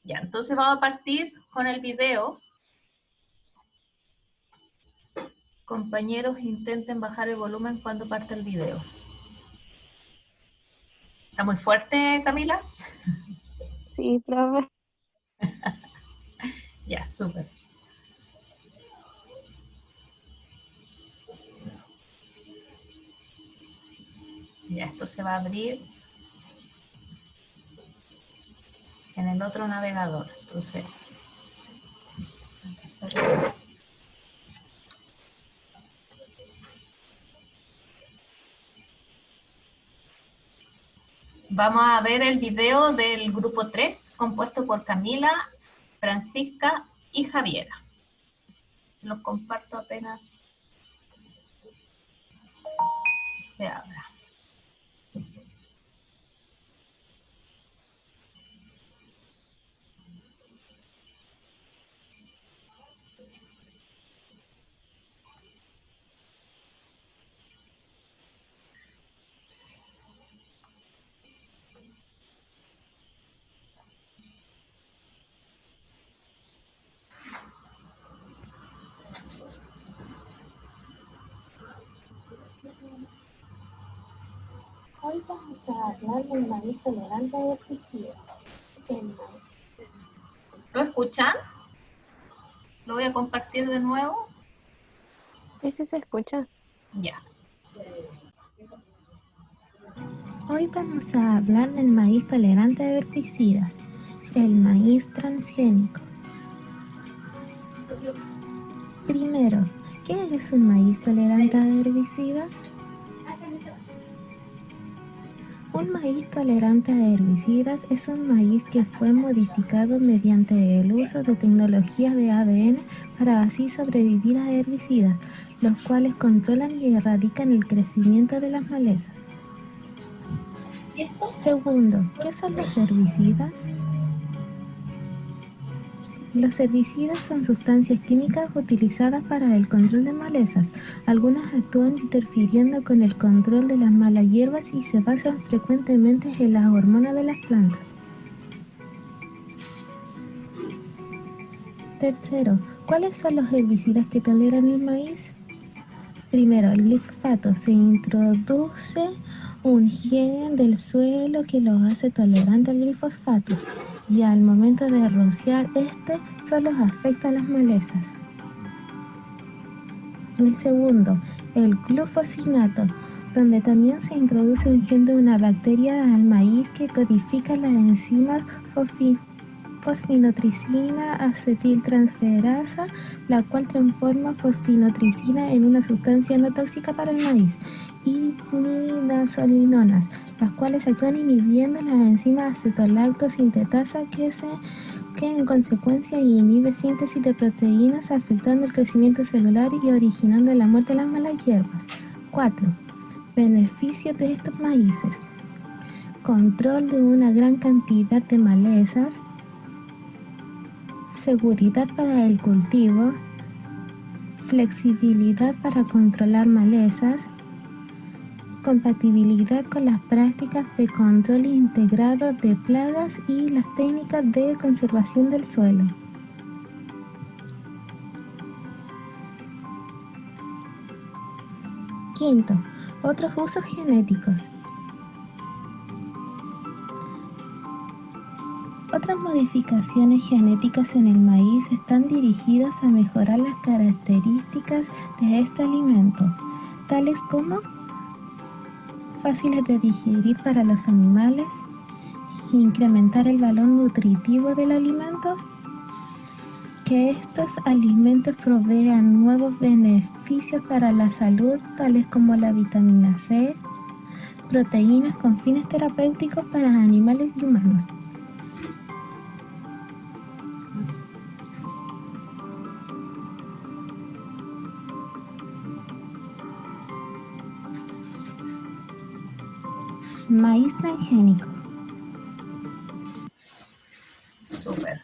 Ya, entonces vamos a partir con el video. Compañeros, intenten bajar el volumen cuando parte el video. ¿Está muy fuerte, Camila? Sí, profe. Ya, súper. Ya, esto se va a abrir en el otro navegador. Entonces, vamos a ver el video del grupo 3, compuesto por Camila, Francisca y Javiera. Los comparto apenas se abra. Hoy vamos a hablar del maíz tolerante a herbicidas. ¿Lo escuchan? Lo voy a compartir de nuevo. ¿Ese se escucha? Ya. Hoy vamos a hablar del maíz tolerante a herbicidas, el maíz transgénico. Primero, ¿qué es un maíz tolerante a herbicidas? Un maíz tolerante a herbicidas es un maíz que fue modificado mediante el uso de tecnologías de ADN para así sobrevivir a herbicidas, los cuales controlan y erradican el crecimiento de las malezas. Segundo, ¿qué son los herbicidas? Los herbicidas son sustancias químicas utilizadas para el control de malezas. Algunas actúan interfiriendo con el control de las malas hierbas y se basan frecuentemente en las hormonas de las plantas. Tercero, ¿cuáles son los herbicidas que toleran el maíz? Primero, el glifosato. Se introduce un gen del suelo que lo hace tolerante al glifosato y al momento de rociar este solo afecta a las malezas. El segundo, el glufosinato, donde también se introduce un gen de una bacteria al maíz que codifica las enzimas fosfinotricina acetiltransferasa, la cual transforma fosfinotricina en una sustancia no tóxica para el maíz, y imidazolinonas, las cuales actúan inhibiendo las enzimas acetolactosintetasa que en consecuencia inhibe síntesis de proteínas, afectando el crecimiento celular y originando la muerte de las malas hierbas. 4. Beneficios de estos maíces: control de una gran cantidad de malezas, seguridad para el cultivo, flexibilidad para controlar malezas, compatibilidad con las prácticas de control integrado de plagas y las técnicas de conservación del suelo. Quinto, otros usos genéticos. Otras modificaciones genéticas en el maíz están dirigidas a mejorar las características de este alimento, tales como fáciles de digerir para los animales, incrementar el valor nutritivo del alimento, que estos alimentos provean nuevos beneficios para la salud, tales como la vitamina C, proteínas con fines terapéuticos para animales y humanos. Maíz transgénico. Súper.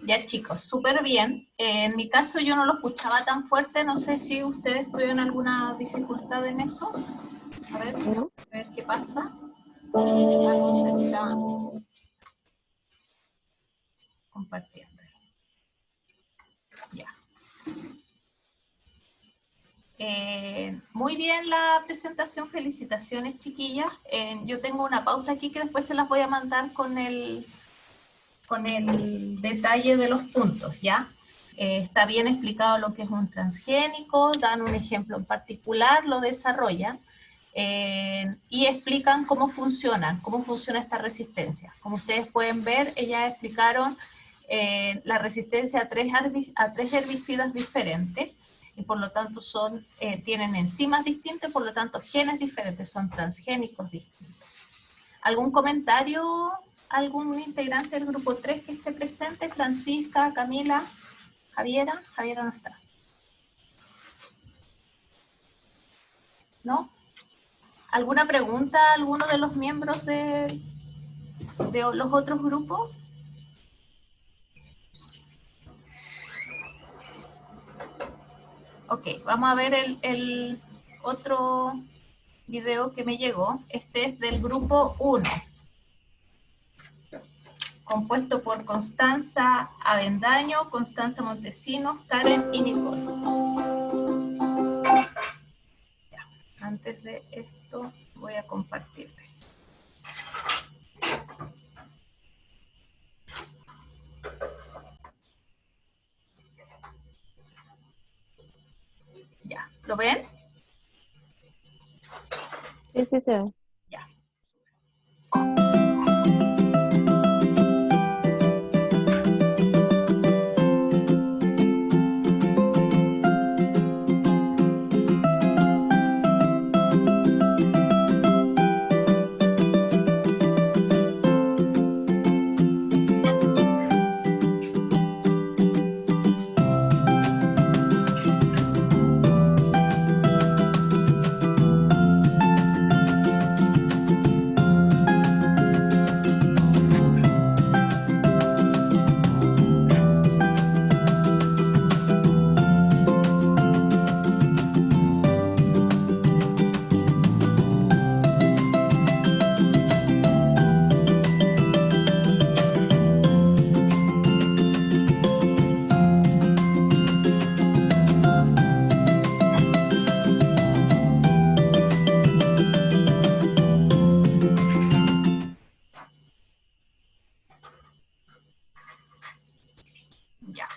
Ya chicos, súper bien. En mi caso yo no lo escuchaba tan fuerte, no sé si ustedes tuvieron alguna dificultad en eso. A ver, ¿No? a ver qué pasa. Algo se está compartiendo. Ya. Muy bien la presentación, felicitaciones chiquillas. Yo tengo una pauta aquí que después se las voy a mandar con el detalle de los puntos, ¿ya? Está bien explicado lo que es un transgénico, dan un ejemplo en particular, lo desarrollan y explican cómo funciona esta resistencia. Como ustedes pueden ver, ellas explicaron la resistencia a tres herbicidas diferentes, y por lo tanto tienen enzimas distintas, por lo tanto genes diferentes, son transgénicos distintos. ¿Algún comentario? ¿Algún integrante del grupo 3 que esté presente? Francisca, Camila, Javiera. Javiera no está. ¿No? ¿Alguna pregunta a alguno de los miembros de los otros grupos? Ok, vamos a ver el otro video que me llegó. Este es del grupo 1. Compuesto por Constanza Avendaño, Constanza Montesinos, Karen y Nicole. Ya, antes de esto voy a compartirles. Ya, ¿lo ven? Sí, sí se ve. Ya. Ya.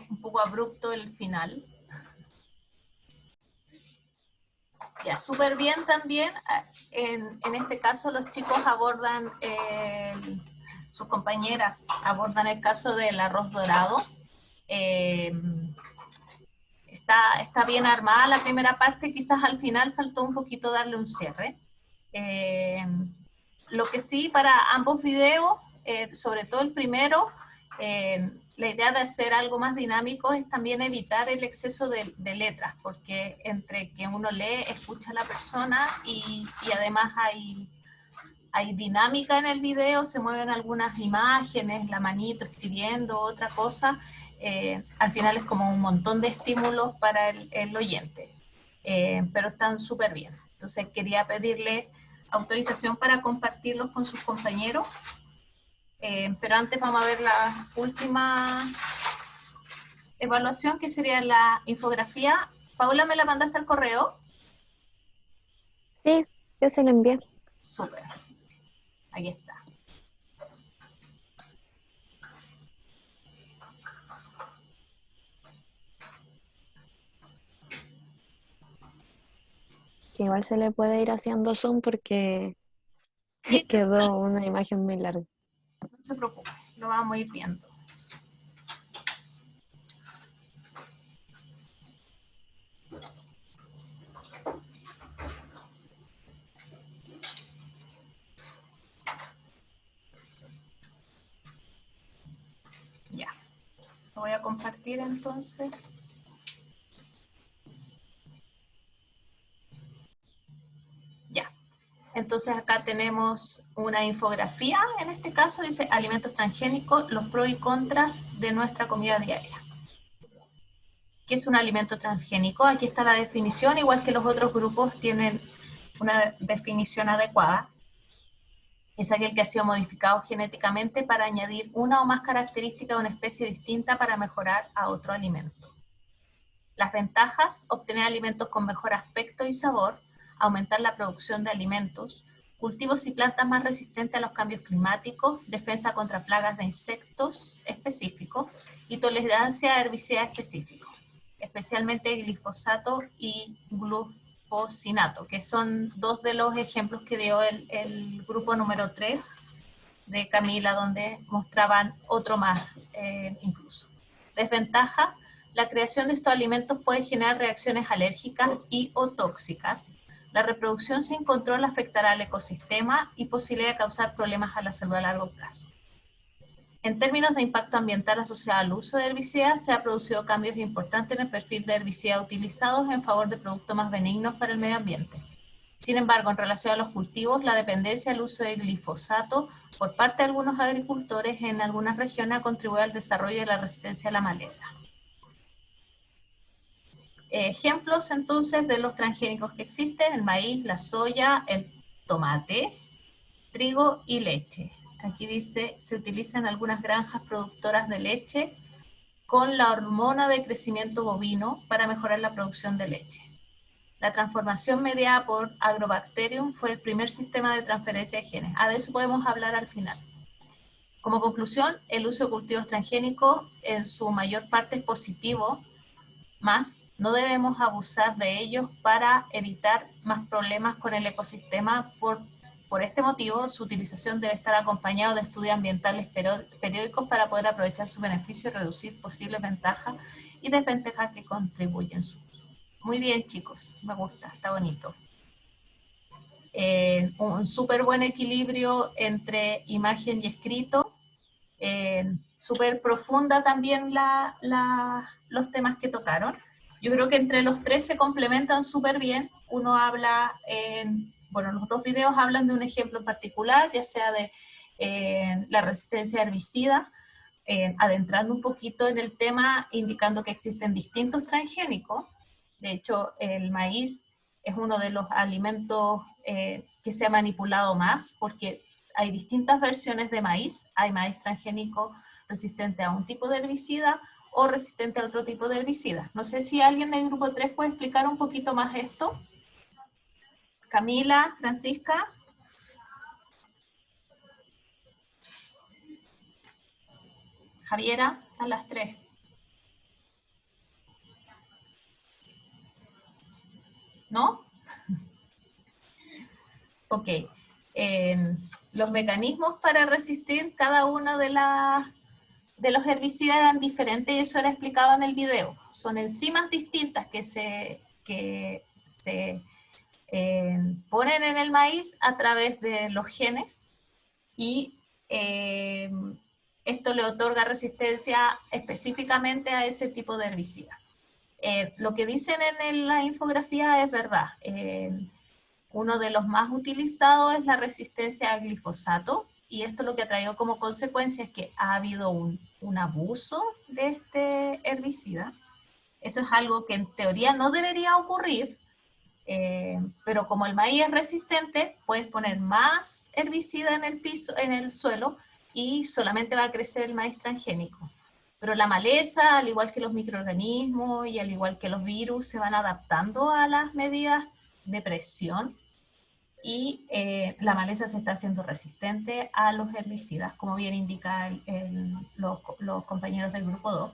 Un poco abrupto el final. Ya, súper bien también. En este caso los chicos abordan, sus compañeras abordan el caso del arroz dorado. Está bien armada la primera parte, quizás al final faltó un poquito darle un cierre. Lo que sí, para ambos videos, sobre todo el primero, la idea de hacer algo más dinámico es también evitar el exceso de letras, porque entre que uno lee, escucha a la persona y además hay dinámica en el video, se mueven algunas imágenes, la manito escribiendo, otra cosa, al final es como un montón de estímulos para el oyente, pero están súper bien. Entonces quería pedirle autorización para compartirlos con sus compañeros, pero antes vamos a ver la última evaluación, que sería la infografía. Paula, ¿me la mandaste al correo? Sí, yo se lo envié. Súper. Ahí está. Que igual se le puede ir haciendo zoom porque Sí, quedó una imagen muy larga. no se preocupe, lo vamos a ir viendo. Ya, lo voy a compartir entonces. Ya, entonces acá tenemos una infografía, en este caso dice alimentos transgénicos, los pros y contras de nuestra comida diaria. ¿Qué es un alimento transgénico? Aquí está la definición, igual que los otros grupos tienen una definición adecuada. es aquel que ha sido modificado genéticamente para añadir una o más características de una especie distinta para mejorar a otro alimento. Las ventajas: obtener alimentos con mejor aspecto y sabor, aumentar la producción de alimentos, cultivos y plantas más resistentes a los cambios climáticos, defensa contra plagas de insectos específicos y tolerancia a herbicidas específicos, especialmente glifosato y glufosinato, que son dos de los ejemplos que dio el grupo número 3 de Camila, donde mostraban otro más incluso. Desventaja: la creación de estos alimentos puede generar reacciones alérgicas y o tóxicas. La reproducción sin control afectará al ecosistema y posibilidad de causar problemas a la salud a largo plazo. En términos de impacto ambiental asociado al uso de herbicidas, se han producido cambios importantes en el perfil de herbicidas utilizados en favor de productos más benignos para el medio ambiente. Sin embargo, en relación a los cultivos, la dependencia del uso de glifosato por parte de algunos agricultores en algunas regiones ha contribuido al desarrollo de la resistencia a la maleza. Ejemplos entonces de los transgénicos que existen: el maíz, la soya, el tomate, trigo y leche. Aquí dice, se utilizan algunas granjas productoras de leche con la hormona de crecimiento bovino para mejorar la producción de leche. La transformación mediada por Agrobacterium fue el primer sistema de transferencia de genes. De eso podemos hablar al final. Como conclusión, el uso de cultivos transgénicos en su mayor parte es positivo, más no debemos abusar de ellos para evitar más problemas con el ecosistema. Por este motivo, su utilización debe estar acompañado de estudios ambientales periódicos para poder aprovechar sus beneficios y reducir posibles ventajas y desventajas que contribuyen a su uso. Muy bien, chicos, me gusta, está bonito. Un súper buen equilibrio entre imagen y escrito. Súper profunda también los temas que tocaron. Yo creo que entre los tres se complementan súper bien. Uno habla, bueno, los dos videos hablan de un ejemplo en particular, ya sea de la resistencia a herbicidas, adentrando un poquito en el tema, indicando que existen distintos transgénicos. De hecho, el maíz es uno de los alimentos que se ha manipulado más, porque hay distintas versiones de maíz. Hay maíz transgénico resistente a un tipo de herbicida o resistente a otro tipo de herbicida. No sé si alguien del grupo 3 puede explicar un poquito más esto. Camila, Francisca. Javiera, están las tres. ¿No? Ok. Los mecanismos para resistir cada una de los herbicidas eran diferentes y eso era explicado en el video. Son enzimas distintas que se ponen en el maíz a través de los genes y esto le otorga resistencia específicamente a ese tipo de herbicida. Lo que dicen en la infografía es verdad. Uno de los más utilizados es la resistencia a glifosato, y esto lo que ha traído como consecuencia es que ha habido un abuso de este herbicida. Eso es algo que en teoría no debería ocurrir, pero como el maíz es resistente, puedes poner más herbicida en el piso, en el suelo, y solamente va a crecer el maíz transgénico. Pero la maleza, al igual que los microorganismos y al igual que los virus, se van adaptando a las medidas de presión, y la maleza se está haciendo resistente a los herbicidas, como bien indica los compañeros del grupo 2.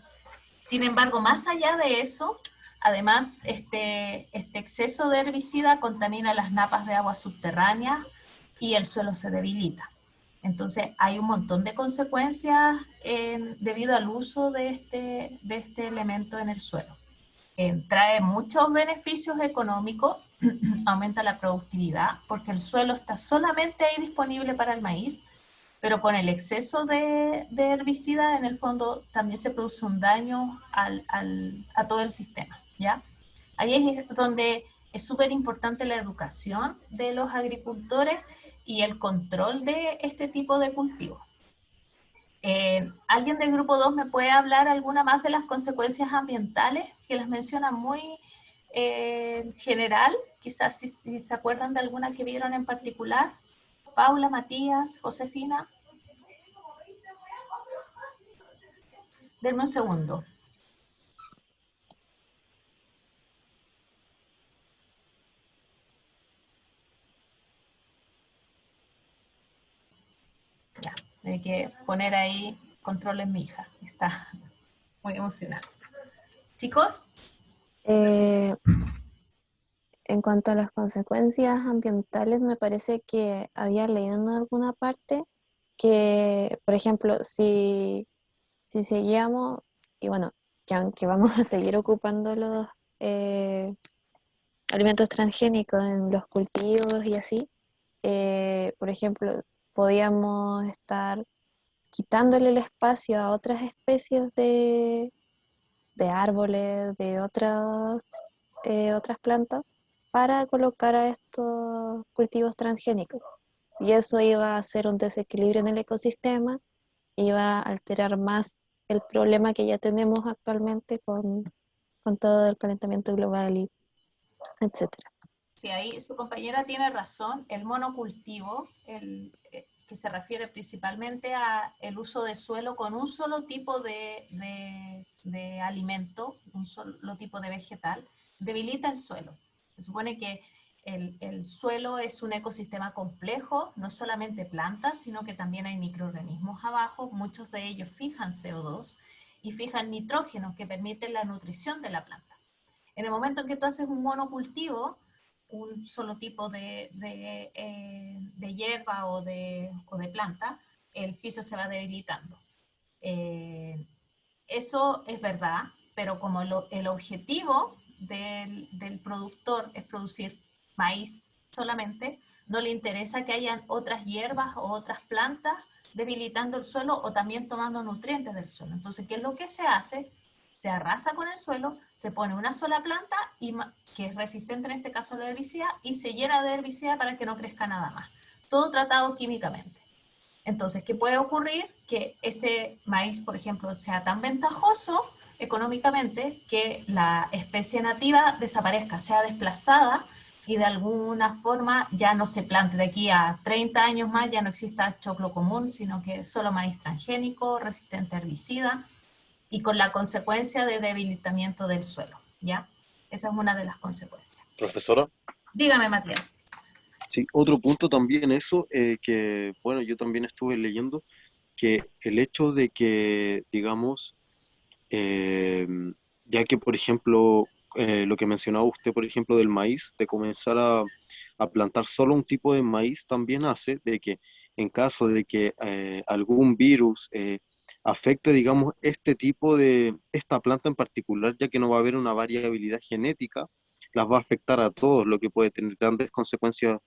Sin embargo, más allá de eso, además, este exceso de herbicida contamina las napas de agua subterráneas y el suelo se debilita. Entonces, hay un montón de consecuencias debido al uso de este elemento en el suelo. Trae muchos beneficios económicos, aumenta la productividad, porque el suelo está solamente ahí disponible para el maíz, pero con el exceso de herbicida, en el fondo, también se produce un daño a todo el sistema, ¿ya? Ahí es donde es súper importante la educación de los agricultores y el control de este tipo de cultivos. ¿Alguien del grupo 2 me puede hablar alguna más de las consecuencias ambientales que las menciona muy general? Quizás si se acuerdan de alguna que vieron en particular. Paula, Matías, Josefina. Denme un segundo. Ya, hay que poner ahí control en mi hija. Está muy emocionada. Chicos. En cuanto a las consecuencias ambientales, me parece que había leído en alguna parte que, por ejemplo, si seguíamos, y bueno, que aunque vamos a seguir ocupando los alimentos transgénicos en los cultivos y así, por ejemplo, podíamos estar quitándole el espacio a otras especies de árboles, de otras plantas, para colocar a estos cultivos transgénicos. Y eso iba a hacer un desequilibrio en el ecosistema, iba a alterar más el problema que ya tenemos actualmente con todo el calentamiento global y etcétera. Sí, ahí su compañera tiene razón. El monocultivo, que se refiere principalmente a el uso de suelo con un solo tipo de alimento, un solo tipo de vegetal, debilita el suelo. Se supone que el suelo es un ecosistema complejo, no solamente plantas, sino que también hay microorganismos abajo, muchos de ellos fijan CO2 y fijan nitrógeno que permiten la nutrición de la planta. En el momento en que tú haces un monocultivo, un solo tipo de hierba o de planta, el piso se va debilitando. Eso es verdad, pero como el objetivo del productor es producir maíz solamente, no le interesa que hayan otras hierbas o otras plantas debilitando el suelo o también tomando nutrientes del suelo. Entonces, ¿qué es lo que se hace? Se arrasa con el suelo, se pone una sola planta que es resistente en este caso a la herbicida y se llena de herbicida para que no crezca nada más. Todo tratado químicamente. Entonces, ¿qué puede ocurrir? Que ese maíz, por ejemplo, sea tan ventajoso económicamente que la especie nativa desaparezca, sea desplazada y de alguna forma ya no se plante. De aquí a 30 años más ya no exista choclo común, sino que solo maíz transgénico, resistente a herbicida, y con la consecuencia de debilitamiento del suelo, ¿ya? Esa es una de las consecuencias. Profesora. Dígame, Matías. Sí, otro punto también eso, que bueno, yo también estuve leyendo, que el hecho de que, digamos, eh, ya que, por ejemplo, lo que mencionaba usted, por ejemplo, del maíz, de comenzar a plantar solo un tipo de maíz, también hace de que en caso de que algún virus afecte, digamos, esta planta en particular, ya que no va a haber una variabilidad genética, las va a afectar a todos, lo que puede tener grandes consecuencias,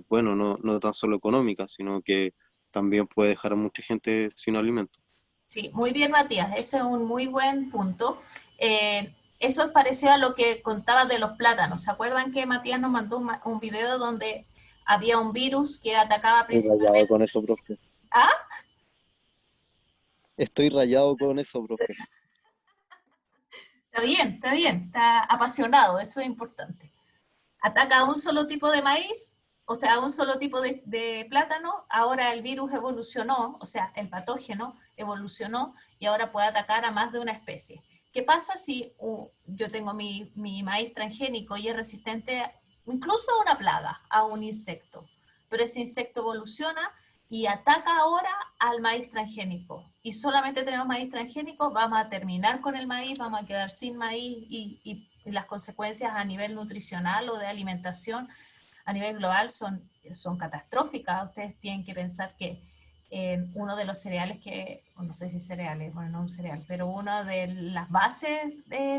bueno, no tan solo económicas, sino que también puede dejar a mucha gente sin alimento. Sí, muy bien, Matías, ese es un muy buen punto. Eso es parecido a lo que contaba de los plátanos. ¿Se acuerdan que Matías nos mandó un video donde había un virus que atacaba Estoy rayado principalmente? con eso, profe. ¿Ah? Estoy rayado con eso, profe. Está bien, está apasionado, eso es importante. Ataca a un solo tipo de maíz, o sea, a un solo tipo de plátano. Ahora el virus evolucionó, o sea, el patógeno evolucionó y ahora puede atacar a más de una especie. ¿Qué pasa si yo tengo mi maíz transgénico y es resistente incluso a una plaga, a un insecto? Pero ese insecto evoluciona y ataca ahora al maíz transgénico. Y solamente tenemos maíz transgénico, vamos a terminar con el maíz, vamos a quedar sin maíz y las consecuencias a nivel nutricional o de alimentación a nivel global son catastróficas. Ustedes tienen que pensar que uno de los cereales no sé si cereales, bueno, no un cereal, pero una de las bases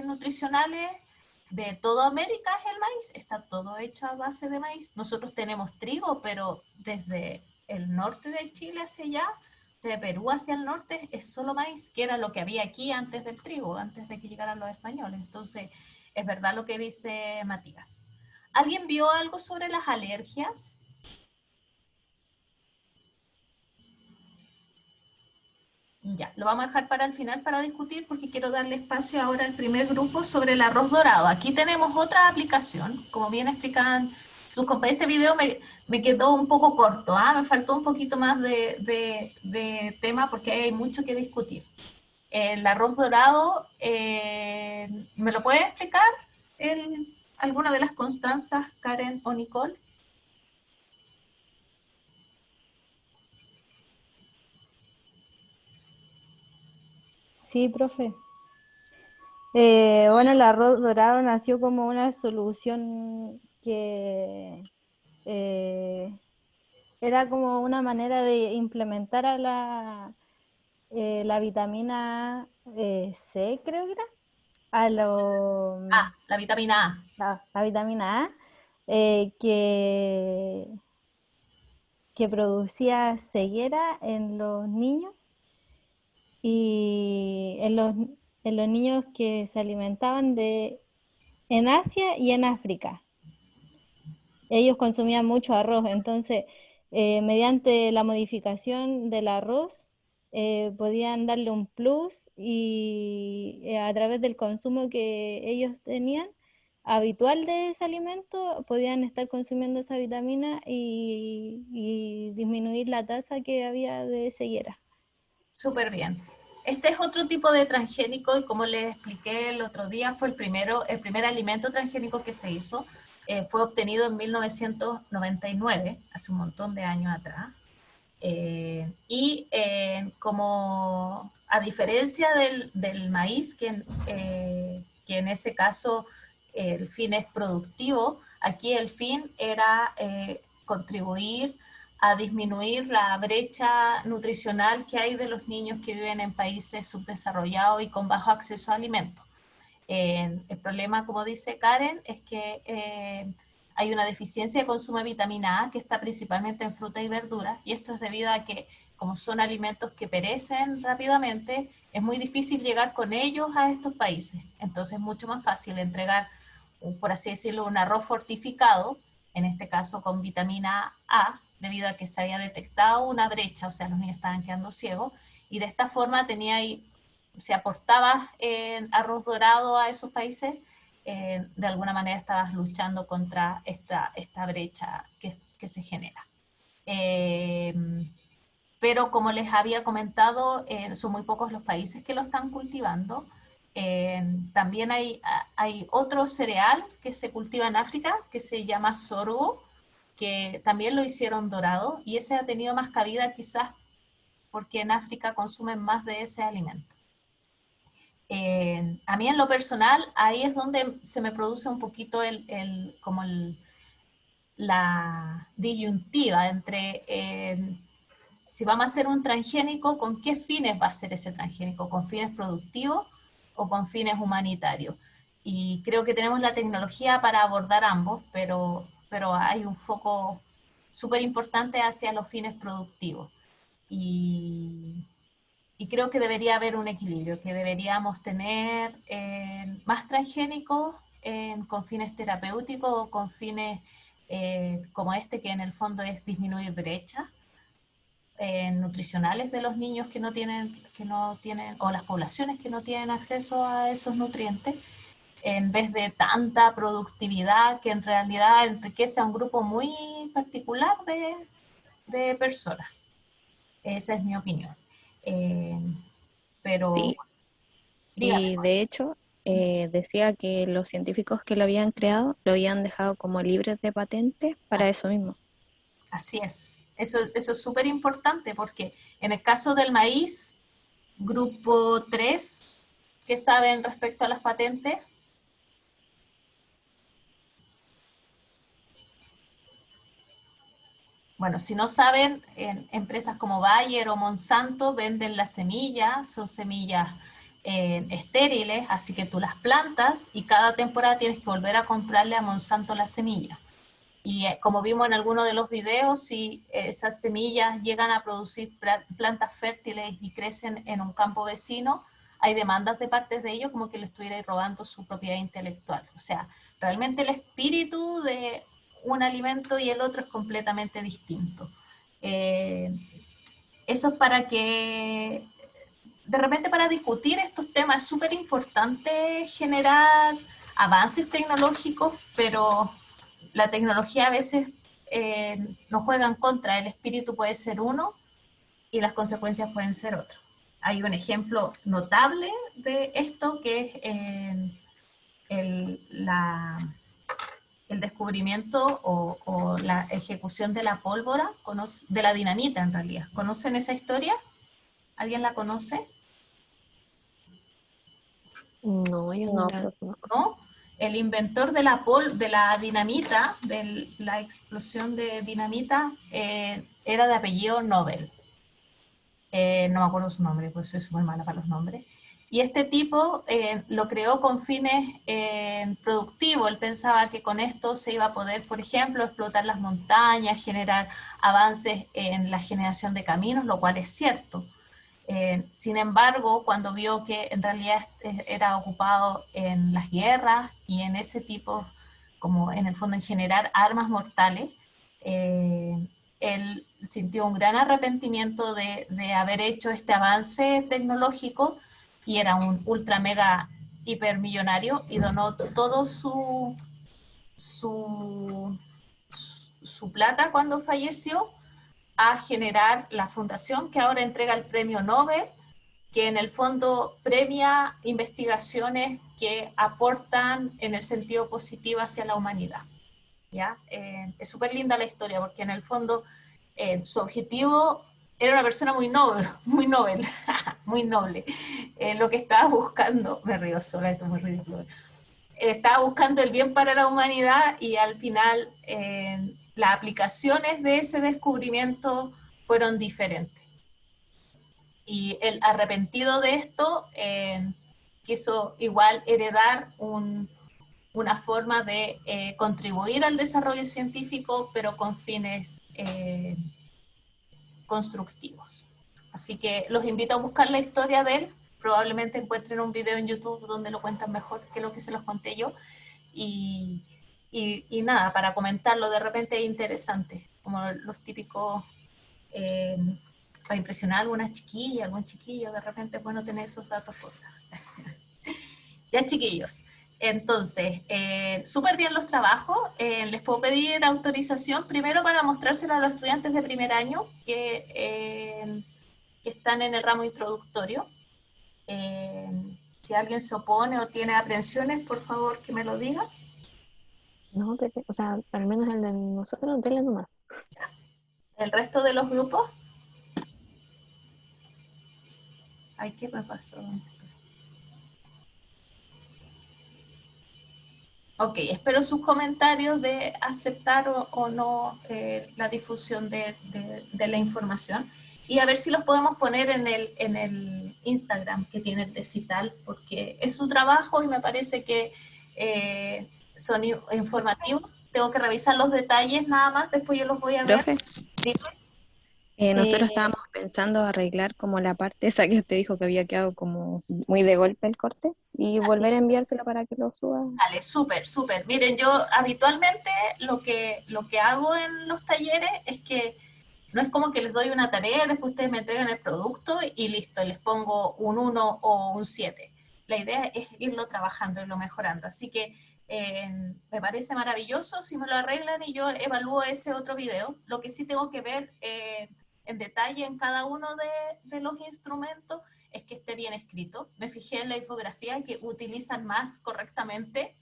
nutricionales de toda América es el maíz, está todo hecho a base de maíz. Nosotros tenemos trigo, pero desde el norte de Chile hacia allá, de Perú hacia el norte, es solo maíz, que era lo que había aquí antes del trigo, antes de que llegaran los españoles. Entonces, es verdad lo que dice Matías. ¿Alguien vio algo sobre las alergias? Ya, lo vamos a dejar para el final para discutir porque quiero darle espacio ahora al primer grupo sobre el arroz dorado. Aquí tenemos otra aplicación, como bien explicaban Este video me quedó un poco corto, me faltó un poquito más de tema porque hay mucho que discutir. El arroz dorado, ¿me lo puede explicar alguna de las constanzas, Karen o Nicole? Sí, profe. Bueno, el arroz dorado nació como una solución que era como una manera de implementar a la vitamina C, creo que era, a La vitamina A. la vitamina A, eh, que, que producía ceguera en los niños y en los niños que se alimentaban en Asia y en África. Ellos consumían mucho arroz, entonces mediante la modificación del arroz podían darle un plus y a través del consumo que ellos tenían habitual de ese alimento, podían estar consumiendo esa vitamina y disminuir la tasa que había de ceguera. Súper bien. Este es otro tipo de transgénico y como les expliqué el otro día, fue el primer alimento transgénico que se hizo. Fue obtenido en 1999, hace un montón de años atrás. Como a diferencia del maíz, que en ese caso el fin es productivo, aquí el fin era contribuir a disminuir la brecha nutricional que hay de los niños que viven en países subdesarrollados y con bajo acceso a alimentos. El problema, como dice Karen, es que hay una deficiencia de consumo de vitamina A que está principalmente en frutas y verduras, y esto es debido a que, como son alimentos que perecen rápidamente, es muy difícil llegar con ellos a estos países. Entonces es mucho más fácil entregar, por así decirlo, un arroz fortificado, en este caso con vitamina A, debido a que se había detectado una brecha, o sea, los niños estaban quedando ciegos, y de esta forma si aportabas arroz dorado a esos países, de alguna manera estabas luchando contra esta brecha que se genera. Pero como les había comentado, son muy pocos los países que lo están cultivando. También hay otro cereal que se cultiva en África que se llama sorgo, que también lo hicieron dorado, y ese ha tenido más cabida quizás porque en África consumen más de ese alimento. A mí en lo personal, ahí es donde se me produce un poquito la disyuntiva entre si vamos a hacer un transgénico, ¿con qué fines va a ser ese transgénico? ¿Con fines productivos o con fines humanitarios? Y creo que tenemos la tecnología para abordar ambos, pero hay un foco súper importante hacia los fines productivos. Y creo que debería haber un equilibrio, que deberíamos tener más transgénicos con fines terapéuticos o con fines como este, que en el fondo es disminuir brechas nutricionales de los niños que no tienen, o las poblaciones que no tienen acceso a esos nutrientes, en vez de tanta productividad que en realidad enriquece a un grupo muy particular de personas. Esa es mi opinión. Pero, Sí, dígame. y de hecho decía que los científicos que lo habían creado lo habían dejado como libres de patente para eso mismo. Así es. Eso es súper importante porque en el caso del maíz, grupo 3, ¿qué saben respecto a las patentes? Bueno, si no saben, empresas como Bayer o Monsanto venden las semillas, son semillas estériles, así que tú las plantas y cada temporada tienes que volver a comprarle a Monsanto las semillas. Y como vimos en alguno de los videos, si esas semillas llegan a producir plantas fértiles y crecen en un campo vecino, hay demandas de parte de ellos como que le estuvieran robando su propiedad intelectual. O sea, realmente el espíritu de un alimento y el otro es completamente distinto. Eso es para que, de repente para discutir estos temas, es súper importante generar avances tecnológicos, pero la tecnología a veces nos juega en contra, el espíritu puede ser uno y las consecuencias pueden ser otro. Hay un ejemplo notable de esto que es el descubrimiento o la ejecución de la pólvora, de la dinamita en realidad. ¿Conocen esa historia? ¿Alguien la conoce? No, yo no No, la profe. conozco. ¿No? El inventor de la dinamita, de la explosión de dinamita, era de apellido Nobel. No me acuerdo su nombre, pues soy súper mala para los nombres. Y este tipo lo creó con fines productivos. Él pensaba que con esto se iba a poder, por ejemplo, explotar las montañas, generar avances en la generación de caminos, lo cual es cierto. Sin embargo, cuando vio que en realidad era ocupado en las guerras y en ese tipo, como en el fondo en generar armas mortales, él sintió un gran arrepentimiento de haber hecho este avance tecnológico y era un ultra mega hipermillonario y donó todo su plata cuando falleció a generar la fundación que ahora entrega el premio Nobel, que en el fondo premia investigaciones que aportan en el sentido positivo hacia la humanidad. ¿Ya? Es súper linda la historia porque en el fondo su objetivo era una persona muy noble, muy noble. Lo que estaba buscando, me río sola, esto es muy ridículo, estaba buscando el bien para la humanidad y al final las aplicaciones de ese descubrimiento fueron diferentes. Y el arrepentido de esto quiso igual heredar una forma de contribuir al desarrollo científico, pero con fines constructivos. Así que los invito a buscar la historia de él. Probablemente encuentren un video en YouTube donde lo cuentan mejor que lo que se los conté yo. Y nada, para comentarlo de repente es interesante, como los típicos, para impresionar a alguna chiquilla, algún chiquillo, de repente es bueno tener esos datos, cosas. Ya, chiquillos, entonces, súper bien los trabajos. Les puedo pedir autorización primero para mostrárselo a los estudiantes de primer año que están en el ramo introductorio. Si alguien se opone o tiene aprensiones, por favor que me lo diga. No, o sea, al menos el de nosotros, dele nomás. El resto de los grupos. Ay, ¿qué me pasó? Ok, espero sus comentarios de aceptar o no la difusión de la información y a ver si los podemos poner en el Instagram que tiene el Decital, porque es un trabajo y me parece que son informativos. Tengo que revisar los detalles nada más, después yo los voy a ver. Profe, nosotros estábamos pensando arreglar como la parte esa que usted dijo que había quedado como muy de golpe el corte y volver a enviárselo para que lo suba. Vale, súper, súper. Miren, yo habitualmente lo que hago en los talleres es que no es como que les doy una tarea, después ustedes me entregan el producto y listo, les pongo un 1 o un 7. La idea es irlo trabajando, irlo mejorando. Así que me parece maravilloso si me lo arreglan y yo evalúo ese otro video. Lo que sí tengo que ver en detalle en cada uno de los instrumentos es que esté bien escrito. Me fijé en la infografía que utilizan más correctamente.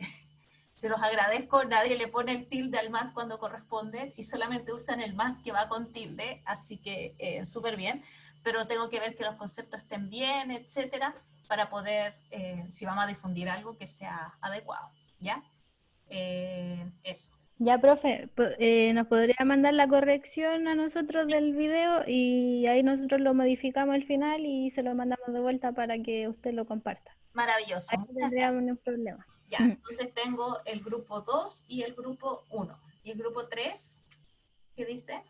Se los agradezco, nadie le pone el tilde al más cuando corresponde y solamente usan el más que va con tilde, así que súper bien, pero tengo que ver que los conceptos estén bien, etcétera, para poder, si vamos a difundir algo, que sea adecuado, ¿ya? Eso. Ya, profe, ¿nos podría mandar la corrección a nosotros del video y ahí nosotros lo modificamos al final y se lo mandamos de vuelta para que usted lo comparta? Maravilloso, Ahí no muchas tendríamos gracias. ningún problema. Ya, entonces tengo el grupo 2 y el grupo 1. ¿Y el grupo 3? ¿Qué dice?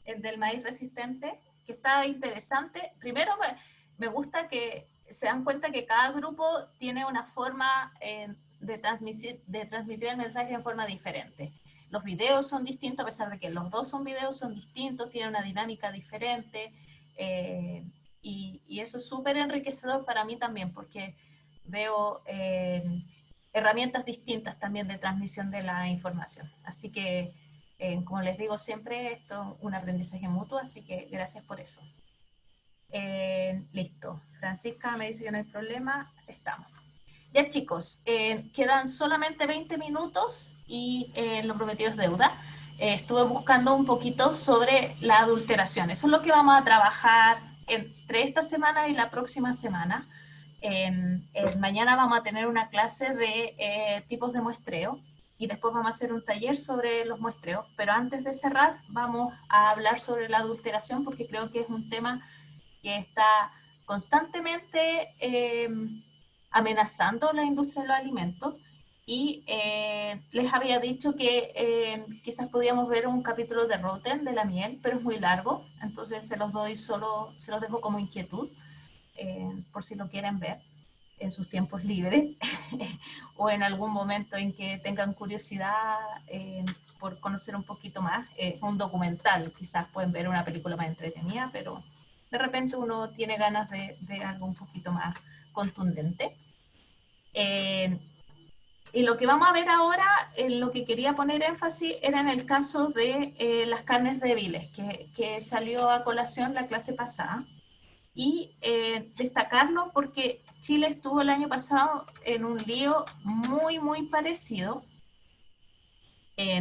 El del maíz resistente, que está interesante. Primero me gusta que se dan cuenta que cada grupo tiene una forma de transmitir el mensaje en forma diferente. Los videos son distintos, a pesar de que los dos son videos, son distintos, tienen una dinámica diferente, y eso es súper enriquecedor para mí también, porque veo herramientas distintas también de transmisión de la información. Así que, como les digo siempre, esto es un aprendizaje mutuo, así que gracias por eso. Listo. Francisca me dice que no hay problema. Estamos. Ya chicos, quedan solamente 20 minutos y lo prometido es deuda. Estuve buscando un poquito sobre la adulteración. Eso es lo que vamos a trabajar entre esta semana y la próxima semana. Mañana vamos a tener una clase de tipos de muestreo y después vamos a hacer un taller sobre los muestreos. Pero antes de cerrar, vamos a hablar sobre la adulteración porque creo que es un tema que está constantemente amenazando la industria de los alimentos, y les había dicho que quizás podíamos ver un capítulo de Rotten, de la miel, pero es muy largo, entonces se los dejo como inquietud, por si lo quieren ver en sus tiempos libres, o en algún momento en que tengan curiosidad por conocer un poquito más. Un documental, quizás pueden ver una película más entretenida, pero de repente uno tiene ganas de algo un poquito más contundente. Y lo que vamos a ver ahora, lo que quería poner énfasis, era en el caso de las carnes débiles, que salió a colación la clase pasada. Y destacarlo porque Chile estuvo el año pasado en un lío muy parecido,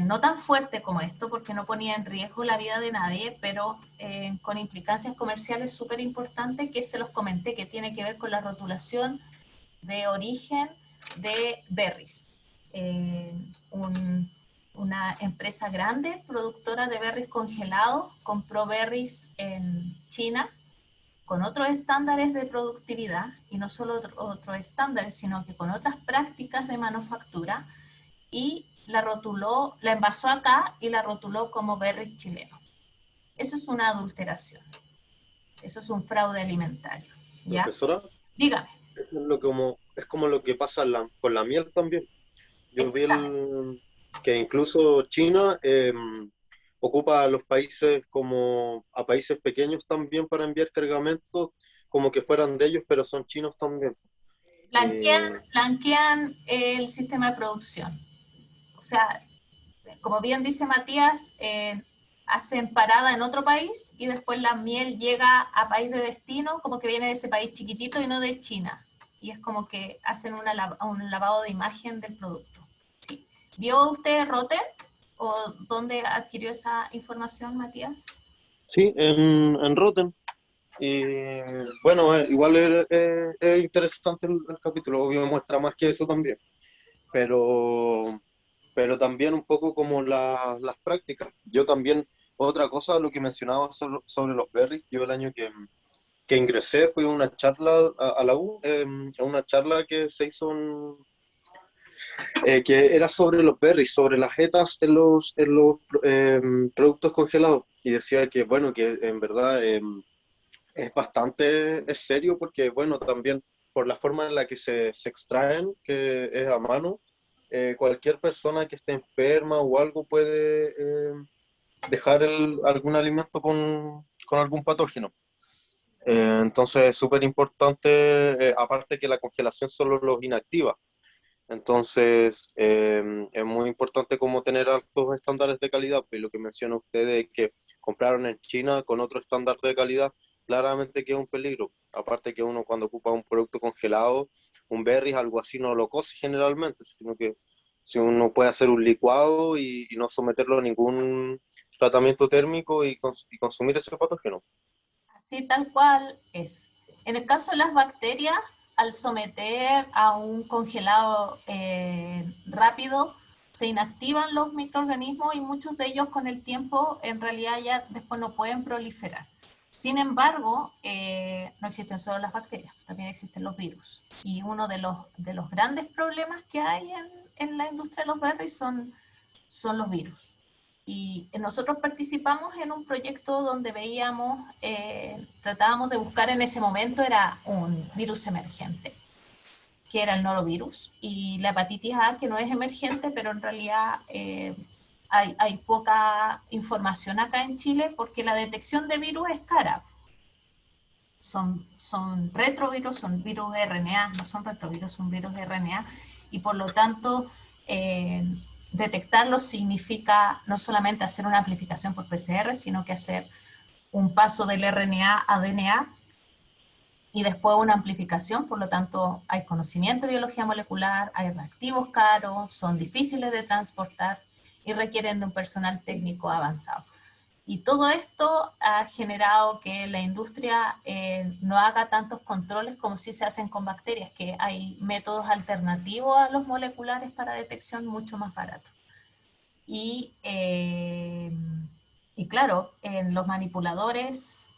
no tan fuerte como esto, porque no ponía en riesgo la vida de nadie, pero con implicancias comerciales súper importantes, que se los comenté, que tiene que ver con la rotulación de origen de berries. Una empresa grande, productora de berries congelados, compró berries en China, con otros estándares de productividad, y no solo otros estándares, sino que con otras prácticas de manufactura, y la envasó acá y la rotuló como berry chileno. Eso es una adulteración. Eso es un fraude alimentario. ¿Ya? Profesora, Dígame. es como lo que pasa con la miel también. Yo vi Exactamente. que incluso China ocupa a los países como a países pequeños también para enviar cargamentos como que fueran de ellos, pero son chinos también. Blanquean el sistema de producción. O sea, como bien dice Matías, hacen parada en otro país y después la miel llega a país de destino, como que viene de ese país chiquitito y no de China. Y es como que hacen un lavado de imagen del producto. Sí. ¿Vio usted Rotten? ¿O dónde adquirió esa información, Matías? Sí, en Rotten. Y bueno, igual es interesante el capítulo, obvio muestra más que eso también, pero, pero también un poco como las prácticas. Yo también, otra cosa, lo que mencionaba sobre los berries, yo el año que ingresé fui a una charla a la U, a una charla que se hizo que era sobre los berries, sobre las jetas en los productos congelados, y decía que bueno, que en verdad es bastante es serio porque, bueno, también por la forma en la que se extraen, que es a mano, cualquier persona que esté enferma o algo puede dejar algún alimento con algún patógeno. Entonces es súper importante, aparte que la congelación solo los inactiva. Entonces, es muy importante como tener altos estándares de calidad, pues lo que menciona usted de que compraron en China con otro estándar de calidad, claramente que es un peligro. Aparte que uno cuando ocupa un producto congelado, un berries, algo así, no lo cose generalmente, sino que si uno puede hacer un licuado y no someterlo a ningún tratamiento térmico y consumir ese patógeno. Así tal cual es. En el caso de las bacterias, al someter a un congelado rápido, se inactivan los microorganismos y muchos de ellos con el tiempo en realidad ya después no pueden proliferar. Sin embargo, no existen solo las bacterias, también existen los virus. Y uno de los grandes problemas que hay en la industria de los berries son los virus. Y nosotros participamos en un proyecto donde veíamos, tratábamos de buscar en ese momento, era un virus emergente, que era el norovirus, y la hepatitis A, que no es emergente, pero en realidad hay poca información acá en Chile porque la detección de virus es cara. Son retrovirus, son virus RNA, no son retrovirus, son virus RNA, y por lo tanto detectarlos significa no solamente hacer una amplificación por PCR, sino que hacer un paso del RNA a DNA y después una amplificación, por lo tanto hay conocimiento de biología molecular, hay reactivos caros, son difíciles de transportar y requieren de un personal técnico avanzado. Y todo esto ha generado que la industria no haga tantos controles como si se hacen con bacterias, que hay métodos alternativos a los moleculares para detección mucho más baratos. Y claro, en los manipuladores,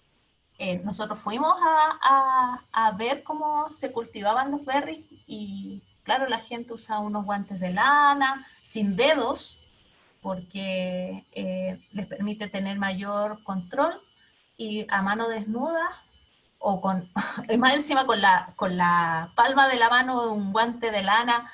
nosotros fuimos a ver cómo se cultivaban los berries y claro, la gente usa unos guantes de lana, sin dedos, porque les permite tener mayor control, y a mano desnuda, o con, más encima con la palma de la mano, un guante de lana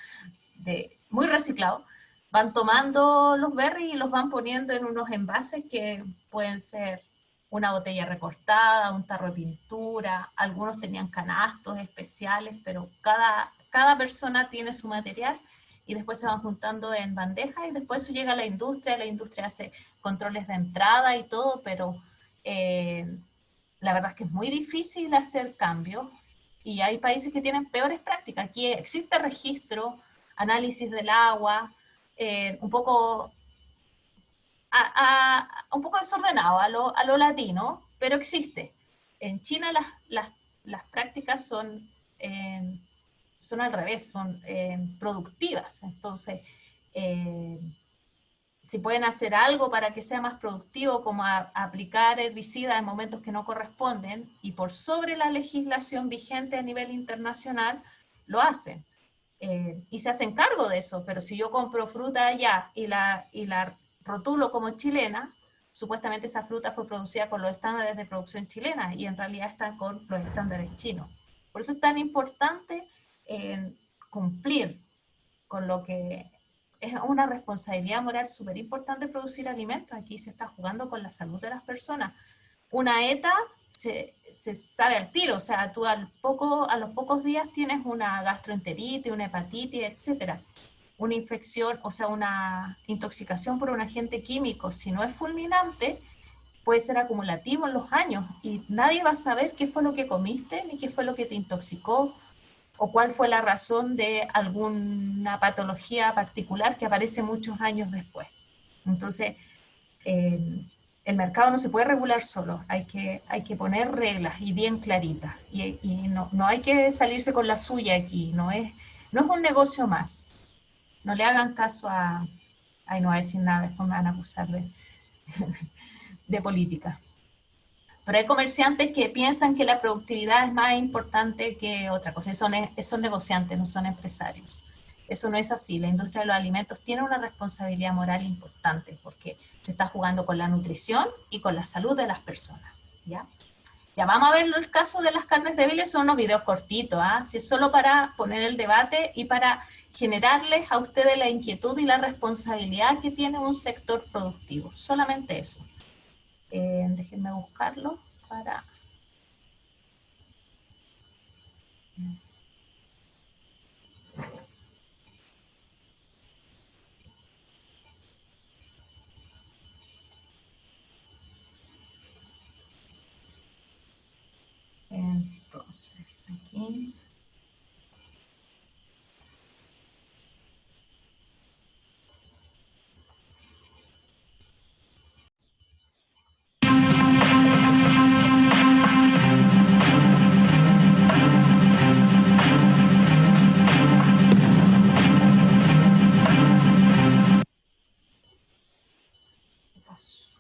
muy reciclado, van tomando los berries y los van poniendo en unos envases que pueden ser una botella recortada, un tarro de pintura, algunos tenían canastos especiales, pero cada persona tiene su material y después se van juntando en bandejas y después eso llega a la industria hace controles de entrada y todo, pero la verdad es que es muy difícil hacer cambios y hay países que tienen peores prácticas. Aquí existe registro, análisis del agua, un poco un poco desordenado a lo latino, pero existe. En China las prácticas son al revés, son productivas. Entonces, si pueden hacer algo para que sea más productivo, como aplicar herbicidas en momentos que no corresponden, y por sobre la legislación vigente a nivel internacional, lo hacen. Y se hacen cargo de eso, pero si yo compro fruta allá y la rotulo como chilena, supuestamente esa fruta fue producida con los estándares de producción chilena y en realidad está con los estándares chinos. Por eso es tan importante cumplir con lo que es una responsabilidad moral súper importante, producir alimentos. Aquí se está jugando con la salud de las personas. Una ETA se sabe al tiro, o sea, tú a los pocos días tienes una gastroenteritis, una hepatitis, etcétera. Una infección, o sea, una intoxicación por un agente químico, si no es fulminante, puede ser acumulativo en los años y nadie va a saber qué fue lo que comiste, ni qué fue lo que te intoxicó, o cuál fue la razón de alguna patología particular que aparece muchos años después. Entonces, el mercado no se puede regular solo, hay que poner reglas y bien claritas, y no hay que salirse con la suya aquí, no es un negocio más. No le hagan caso ay, no voy a decir nada, después me van a acusar de política. Pero hay comerciantes que piensan que la productividad es más importante que otra cosa, y son negociantes, no son empresarios. Eso no es así. La industria de los alimentos tiene una responsabilidad moral importante porque se está jugando con la nutrición y con la salud de las personas. ¿Ya? Ya vamos a ver el caso de las carnes débiles, son unos videos cortitos, ¿ah? Si es solo para poner el debate y para generarles a ustedes la inquietud y la responsabilidad que tiene un sector productivo. Solamente eso. Déjenme buscarlo para... Entonces, aquí... ¿Qué pasó?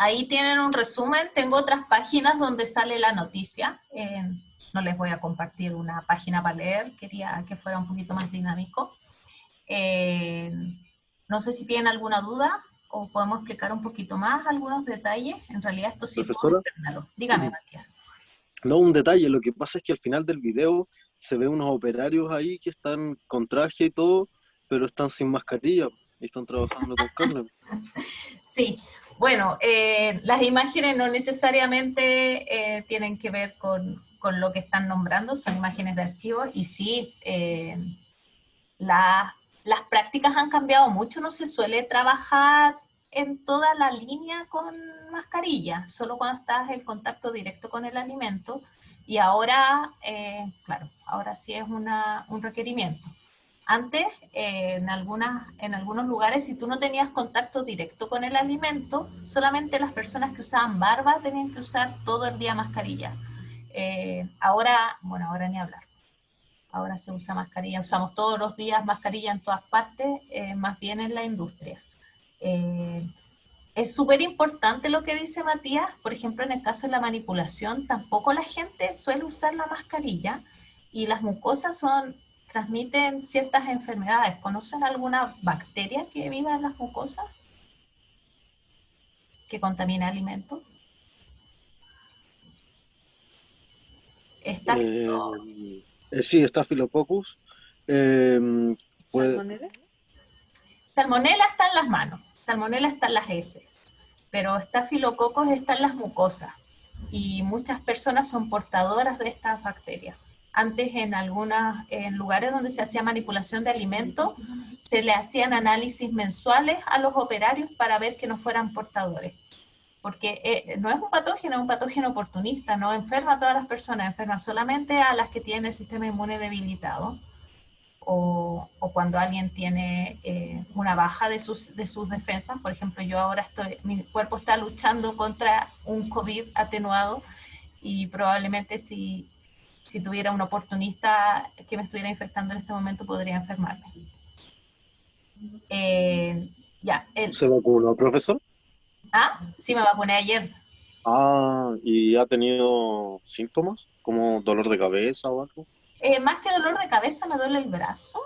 ahí tienen un resumen. Tengo otras páginas donde sale la noticia. No les voy a compartir una página para leer, quería que fuera un poquito más dinámico. No sé si tienen alguna duda o podemos explicar un poquito más algunos detalles. En realidad esto sí puedo Profesora, explicarlo. Dígame, Matías. no, un detalle, lo que pasa es que al final del video se ve unos operarios ahí que están con traje y todo, pero están sin mascarilla y están trabajando con carne. Sí, bueno, las imágenes no necesariamente tienen que ver con lo que están nombrando, son imágenes de archivo, y sí, las prácticas han cambiado mucho, no se suele trabajar en toda la línea con mascarilla, solo cuando estás en contacto directo con el alimento, y ahora, claro, ahora sí es un requerimiento. Antes, en algunos lugares, si tú no tenías contacto directo con el alimento, solamente las personas que usaban barba tenían que usar todo el día mascarilla. Ahora, bueno, ahora ni hablar. Ahora se usa mascarilla, usamos todos los días mascarilla en todas partes, más bien en la industria. Es súper importante lo que dice Matías, por ejemplo, en el caso de la manipulación, tampoco la gente suele usar la mascarilla, y las mucosas transmiten ciertas enfermedades. ¿Conocen alguna bacteria que viva en las mucosas? ¿Que contamina alimentos? Está Sí, Staphylococcus. Puede, ¿Salmonella? Salmonella está en las manos, salmonella está en las heces, pero estafilococos está en las mucosas, y muchas personas son portadoras de estas bacterias. Antes en lugares donde se hacía manipulación de alimentos, se le hacían análisis mensuales a los operarios para ver que no fueran portadores. Porque no es un patógeno oportunista, no enferma a todas las personas, enferma solamente a las que tienen el sistema inmune debilitado, o cuando alguien tiene una baja de sus defensas. Por ejemplo, yo ahora mi cuerpo está luchando contra un COVID atenuado, y probablemente si tuviera un oportunista que me estuviera infectando en este momento, podría enfermarme. ¿Se vacunó, profesor? Sí, me vacuné ayer. ¿Y ha tenido síntomas como dolor de cabeza o algo? Más que dolor de cabeza, me duele el brazo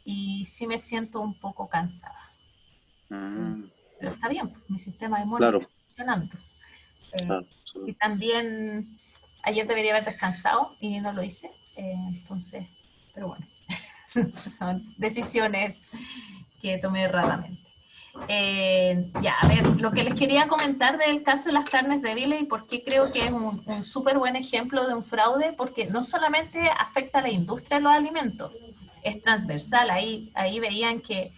y sí me siento un poco cansada. Pero está bien, mi sistema inmune está funcionando. Sí. Y también ayer debería haber descansado y no lo hice, entonces, pero bueno, son decisiones que tomé erradamente. A ver, lo que les quería comentar del caso de las carnes débiles y por qué creo que es un súper buen ejemplo de un fraude, porque no solamente afecta a la industria de los alimentos, es transversal. Ahí veían que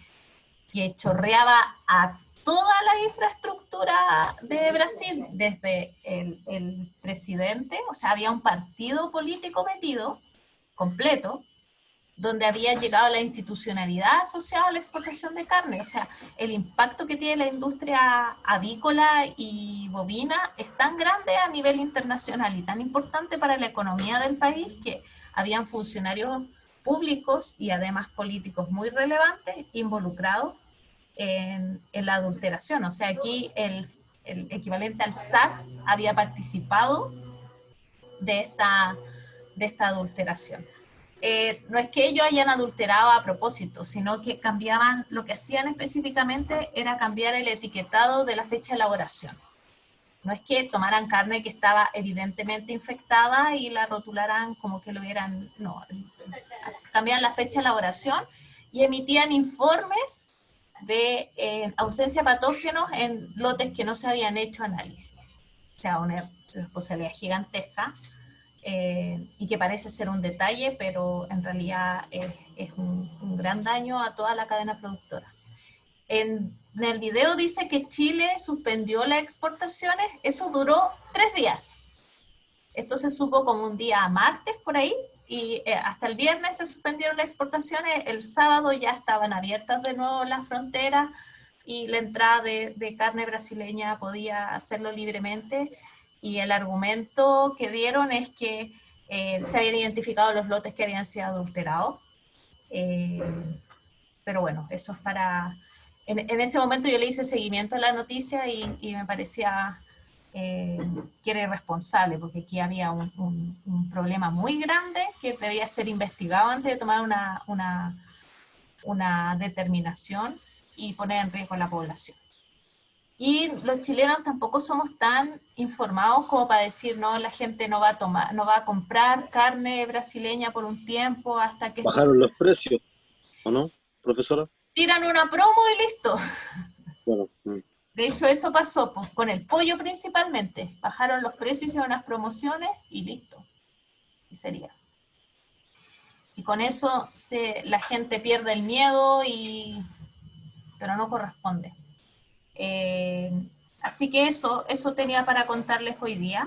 chorreaba a toda la infraestructura de Brasil, desde el presidente, o sea, había un partido político metido, completo, donde había llegado la institucionalidad asociada a la exportación de carne. O sea, el impacto que tiene la industria avícola y bovina es tan grande a nivel internacional y tan importante para la economía del país, que habían funcionarios públicos y además políticos muy relevantes involucrados en la adulteración. O sea, aquí el equivalente al SAC había participado de esta adulteración. No es que ellos hayan adulterado a propósito, sino que cambiaban, lo que hacían específicamente era cambiar el etiquetado de la fecha de elaboración. No es que tomaran carne que estaba evidentemente infectada y la rotularan como que lo hubieran, no, cambiaban la fecha de elaboración y emitían informes de ausencia de patógenos en lotes que no se habían hecho análisis. O sea, una responsabilidad gigantesca. Y que parece ser un detalle, pero en realidad es un gran daño a toda la cadena productora. En el video dice que Chile suspendió las exportaciones, eso duró 3 días. Esto se supo como un día martes por ahí, y hasta el viernes se suspendieron las exportaciones, el sábado ya estaban abiertas de nuevo las fronteras y la entrada de carne brasileña podía hacerlo libremente. Y el argumento que dieron es que se habían identificado los lotes que habían sido adulterados. Pero bueno, eso es para en ese momento yo le hice seguimiento a la noticia y me parecía que era irresponsable, porque aquí había un problema muy grande que debía ser investigado antes de tomar una determinación y poner en riesgo a la población. Y los chilenos tampoco somos tan informados como para decir, no, la gente no va a comprar carne brasileña por un tiempo hasta que... Bajaron los precios, ¿o no, profesora? Tiran una promo y listo. Bueno, De hecho, eso pasó pues, con el pollo principalmente. Bajaron los precios, hicieron unas promociones y listo. Y sería. Y con eso la gente pierde el miedo, pero no corresponde. Así que eso tenía para contarles hoy día.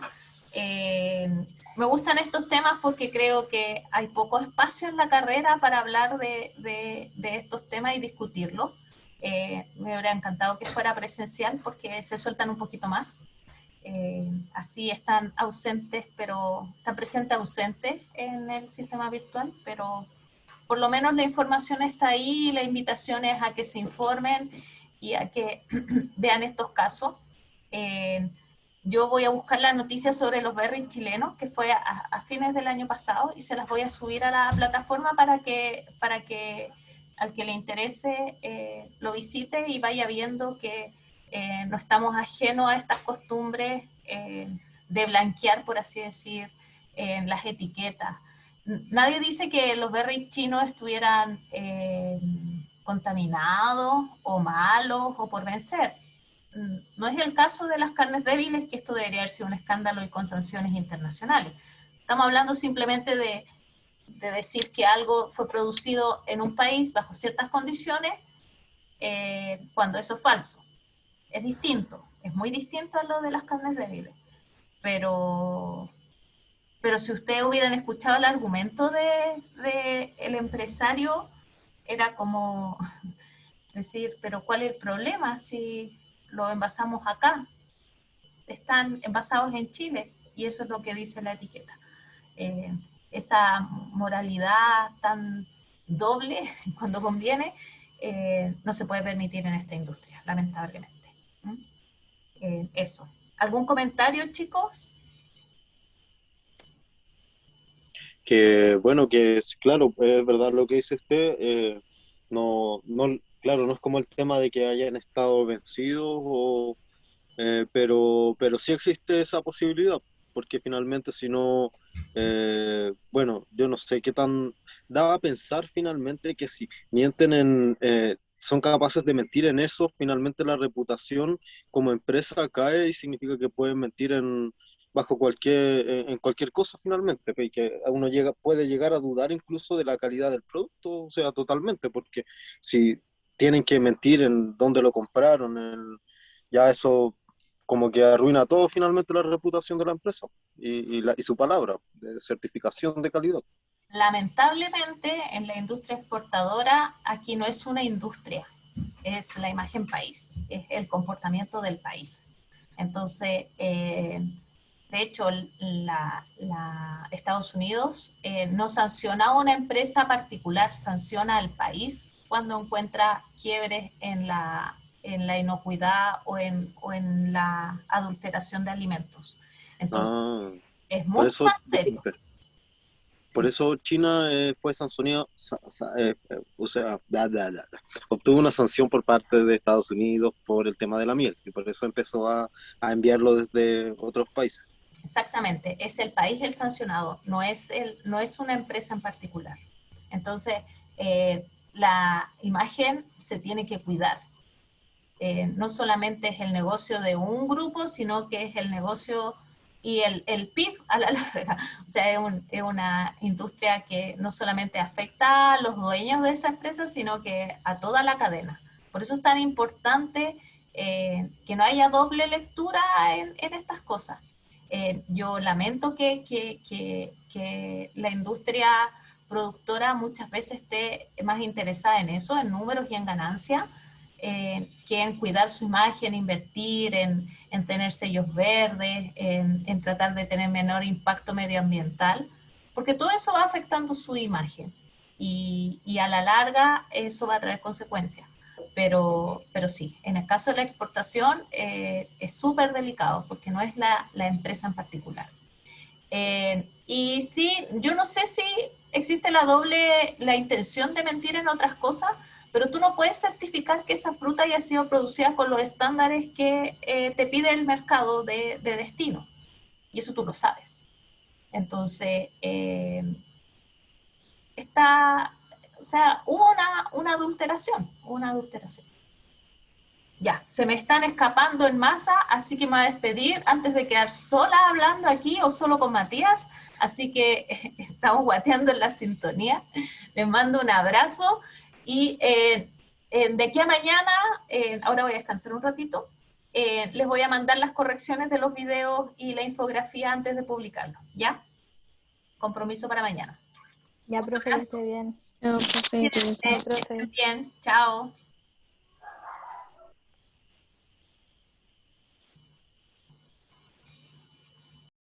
Me gustan estos temas porque creo que hay poco espacio en la carrera para hablar de estos temas y discutirlos. Me hubiera encantado que fuera presencial porque se sueltan un poquito más. Así están presentes ausentes en el sistema virtual, pero por lo menos la información está ahí y la invitación es a que se informen y a que vean estos casos. Yo voy a buscar las noticias sobre los berries chilenos, que fue a fines del año pasado, y se las voy a subir a la plataforma para que al que le interese lo visite y vaya viendo que no estamos ajenos a estas costumbres de blanquear, por así decir, las etiquetas. Nadie dice que los berries chinos estuvieran contaminados o malos o por vencer. No es el caso de las carnes débiles, que esto debería haber sido un escándalo y con sanciones internacionales. Estamos hablando simplemente de decir que algo fue producido en un país bajo ciertas condiciones cuando eso es falso. Es distinto, es muy distinto a lo de las carnes débiles. Pero si ustedes hubieran escuchado el argumento de el empresario, era como decir, pero ¿cuál es el problema si lo envasamos acá? Están envasados en Chile y eso es lo que dice la etiqueta. Esa moralidad tan doble cuando conviene no se puede permitir en esta industria, lamentablemente. Eso. ¿Algún comentario, chicos? que bueno, que es claro, es verdad lo que dice usted, claro, no es como el tema de que hayan estado vencidos, pero sí existe esa posibilidad, porque finalmente si no, bueno, yo no sé qué tan, daba a pensar finalmente que si mienten son capaces de mentir en eso, finalmente la reputación como empresa cae y significa que pueden mentir bajo en cualquier cosa finalmente, y que uno puede llegar a dudar incluso de la calidad del producto, o sea, totalmente, porque si tienen que mentir en dónde lo compraron, ya eso como que arruina todo finalmente la reputación de la empresa y su palabra de certificación de calidad. Lamentablemente, en la industria exportadora, aquí no es una industria, es la imagen país, es el comportamiento del país. Entonces, de hecho, Estados Unidos no sanciona a una empresa particular, sanciona al país cuando encuentra quiebres en la inocuidad o en la adulteración de alimentos. Entonces, es por mucho eso, más serio. Por eso China fue sancionada, o sea, obtuvo una sanción por parte de Estados Unidos por el tema de la miel, y por eso empezó a enviarlo desde otros países. Exactamente, es el país el sancionado, no es una empresa en particular. Entonces, la imagen se tiene que cuidar. No solamente es el negocio de un grupo, sino que es el negocio y el PIB a la larga. O sea, es una industria que no solamente afecta a los dueños de esa empresa, sino que a toda la cadena. Por eso es tan importante que no haya doble lectura en estas cosas. Yo lamento que la industria productora muchas veces esté más interesada en eso, en números y en ganancias, que en cuidar su imagen, invertir en tener sellos verdes, en tratar de tener menor impacto medioambiental, porque todo eso va afectando su imagen y a la larga eso va a traer consecuencias. pero sí, en el caso de la exportación es súper delicado porque no es la empresa en particular. Y sí, yo no sé si existe la intención de mentir en otras cosas, pero tú no puedes certificar que esa fruta haya sido producida con los estándares que te pide el mercado de destino. Y eso tú lo sabes. Entonces, o sea, hubo una adulteración, Ya, se me están escapando en masa, así que me voy a despedir antes de quedar sola hablando aquí o solo con Matías, así que estamos guateando en la sintonía. Les mando un abrazo y de aquí a mañana, ahora voy a descansar un ratito, les voy a mandar las correcciones de los videos y la infografía antes de publicarlo, ¿ya? Compromiso para mañana. Ya, Un profe, que abrazo. esté bien. No, profe, que Cuídense, que estén bien. Chao.